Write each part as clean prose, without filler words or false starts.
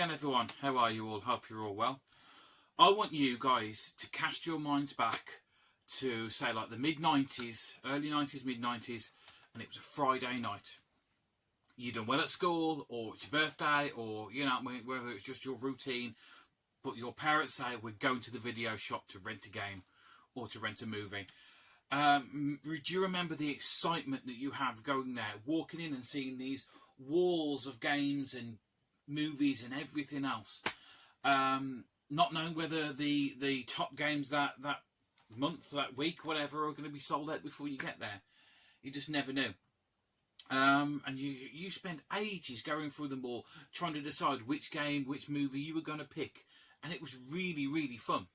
again, everyone. How are you all? Hope you're all well. I want you guys to cast your minds back to, say, like the mid-90s, early 90s, mid-90s, and it was a Friday night. You done well at school, or it's your birthday, or, you know, whether it's just your routine, but your parents say, we're going to the video shop to rent a game or to rent a movie. Do you remember the excitement that you have going there, walking in and seeing these walls of games and movies and everything else, not knowing whether the top games that month, that week, whatever, are going to be sold out before you get there? You just never knew. And you spend ages going through them all, trying to decide which game, which movie you were going to pick, and it was really, really fun.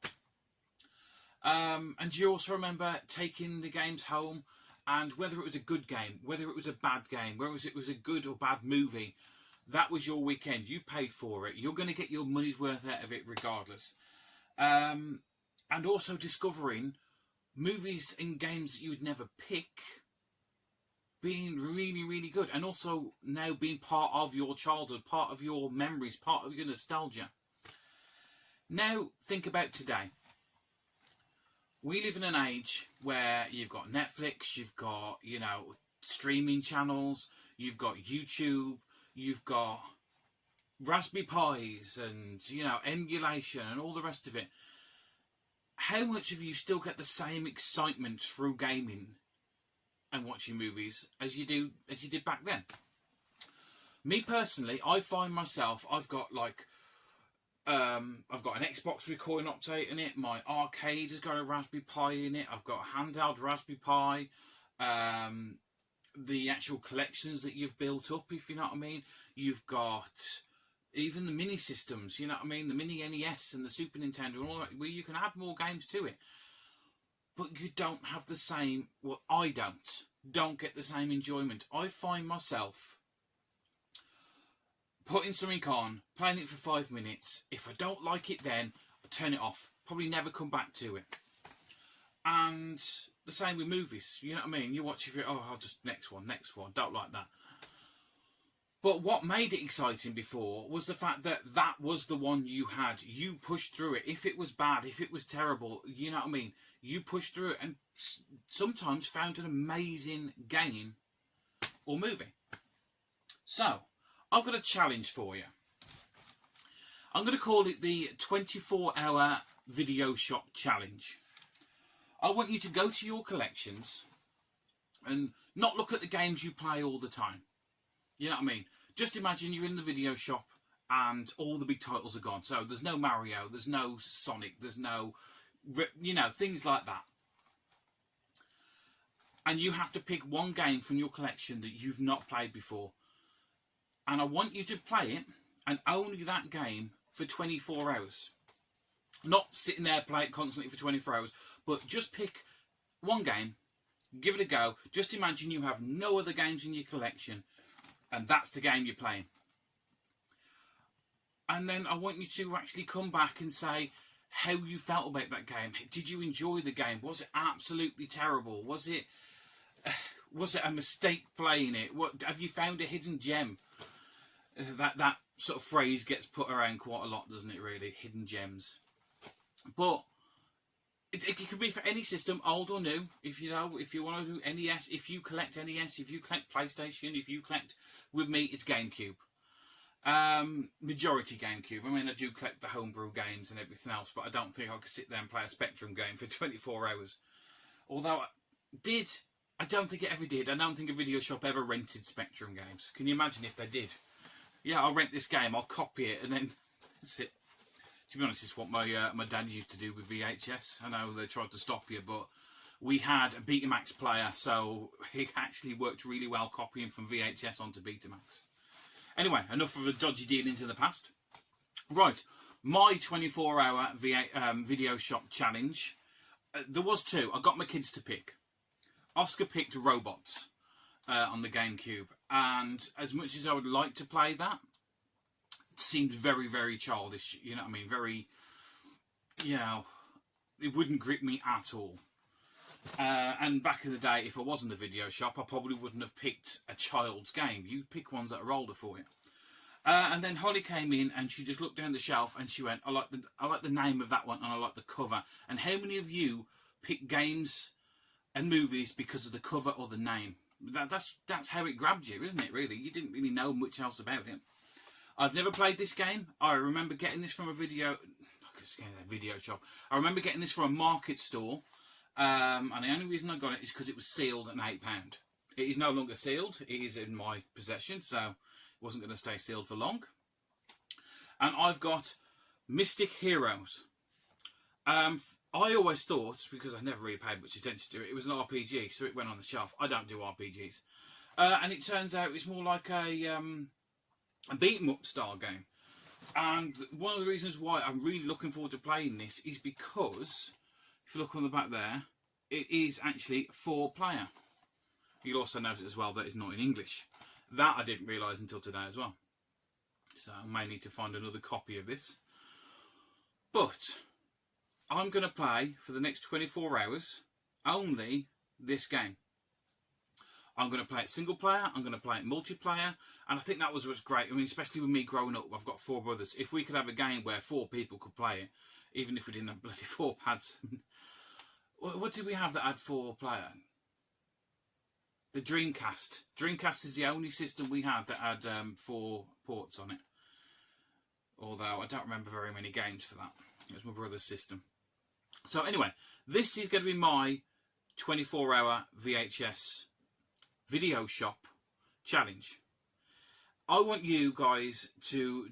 And you also remember taking the games home, and whether it was a good game, whether it was a bad game, whether it was a good or bad movie, that was your weekend. You paid for it. You're going to get your money's worth out of it regardless. And also discovering movies and games that you would never pick being really, really good. And also now being part of your childhood, part of your memories, part of your nostalgia. Now think about today. We live in an age where you've got Netflix, you've got, you know, streaming channels, you've got YouTube, you've got Raspberry Pis and, you know, emulation and all the rest of it. How much of you still get the same excitement through gaming and watching movies as you did back then? Me personally, I find myself, I've got an Xbox recording update in it. My arcade has got a Raspberry Pi in it. I've got a handheld Raspberry Pi. The actual collections that you've built up, if you know what I mean. You've got even the mini systems, you know what I mean. The mini NES and the Super Nintendo and all that, where you can add more games to it. But you don't have the same, well, I don't get the same enjoyment. I find myself putting something on, playing it for 5 minutes. If I don't like it then, I turn it off. Probably never come back to it. And the same with movies, you know what I mean? You watch it, oh, I'll just, next one, don't like that. But what made it exciting before was the fact that that was the one you had. You pushed through it. If it was bad, if it was terrible, you know what I mean? You pushed through it and sometimes found an amazing game or movie. So, I've got a challenge for you. I'm going to call it the 24-hour video shop challenge. I want you to go to your collections and not look at the games you play all the time. You know what I mean? Just imagine you're in the video shop and all the big titles are gone. So there's no Mario, there's no Sonic, there's no, you know, things like that. And you have to pick one game from your collection that you've not played before. And I want you to play it, and only that game, for 24 hours. Not sitting there playing it constantly for 24 hours, but just pick one game, give it a go. Just imagine you have no other games in your collection, and that's the game you're playing. And then I want you to actually come back and say how you felt about that game. Did you enjoy the game? Was it absolutely terrible? Was it a mistake playing it? Have you found a hidden gem? That sort of phrase gets put around quite a lot, doesn't it, really? Hidden gems. But it could be for any system, old or new. If you want to do NES, if you collect NES, if you collect PlayStation, if you collect, with me, it's GameCube. Majority GameCube. I mean, I do collect the homebrew games and everything else, but I don't think I could sit there and play a Spectrum game for 24 hours. Although I don't think it ever did. I don't think a video shop ever rented Spectrum games. Can you imagine if they did? Yeah, I'll rent this game, I'll copy it, and then that's it. To be honest, it's what my dad used to do with VHS. I know they tried to stop you, but we had a Betamax player, so it actually worked really well copying from VHS onto Betamax. Anyway, enough of the dodgy dealings in the past. Right, my 24-hour video shop challenge. There was two. I got my kids to pick. Oscar picked Robots on the GameCube, and as much as I would like to play that, it seemed very, very childish. You know what I mean? Very, you know, it wouldn't grip me at all. And back in the day, if I wasn't a video shop, I probably wouldn't have picked a child's game. You pick ones that are older for you. And then Holly came in and she just looked down the shelf and she went, I like the name of that one and I like the cover. And how many of you pick games and movies because of the cover or the name? That's how it grabbed you, isn't it, really? You didn't really know much else about it. I've never played this game. I remember getting this from a video shop. I remember getting this from a market store. And the only reason I got it is because it was sealed at £8. It is no longer sealed. It is in my possession, so it wasn't going to stay sealed for long. And I've got Mystic Heroes. I always thought, because I never really paid much attention to it, it was an RPG, so it went on the shelf. I don't do RPGs. And it turns out it's more like a beat-em-up style game. And one of the reasons why I'm really looking forward to playing this is because, if you look on the back there, it is actually 4-player. You'll also notice as well that it's not in English. That I didn't realise until today as well. So I may need to find another copy of this. But I'm going to play for the next 24 hours only this game. I'm going to play it single player, I'm going to play it multiplayer, and I think that was what's great. I mean, especially with me growing up, I've got 4 brothers. If we could have a game where 4 people could play it, even if we didn't have bloody 4 pads. What did we have that had 4-player? The Dreamcast. Dreamcast is the only system we had that had 4 ports on it. Although I don't remember very many games for that. It was my brother's system. So anyway, this is going to be my 24-hour VHS video shop challenge. I want you guys to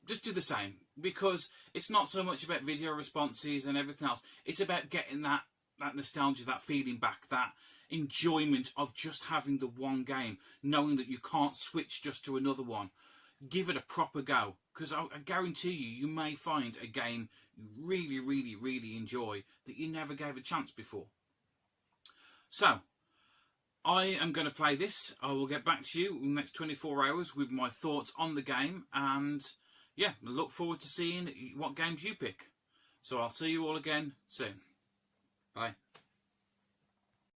just do the same, because it's not so much about video responses and everything else. It's about getting that nostalgia, that feeling back, that enjoyment of just having the one game, knowing that you can't switch just to another one. Give it a proper go, because I guarantee you may find a game you really, really, really enjoy that you never gave a chance before. So I am going to play this. I will get back to you in the next 24 hours with my thoughts on the game, and yeah, I look forward to seeing what games you pick. So I'll see you all again soon. Bye.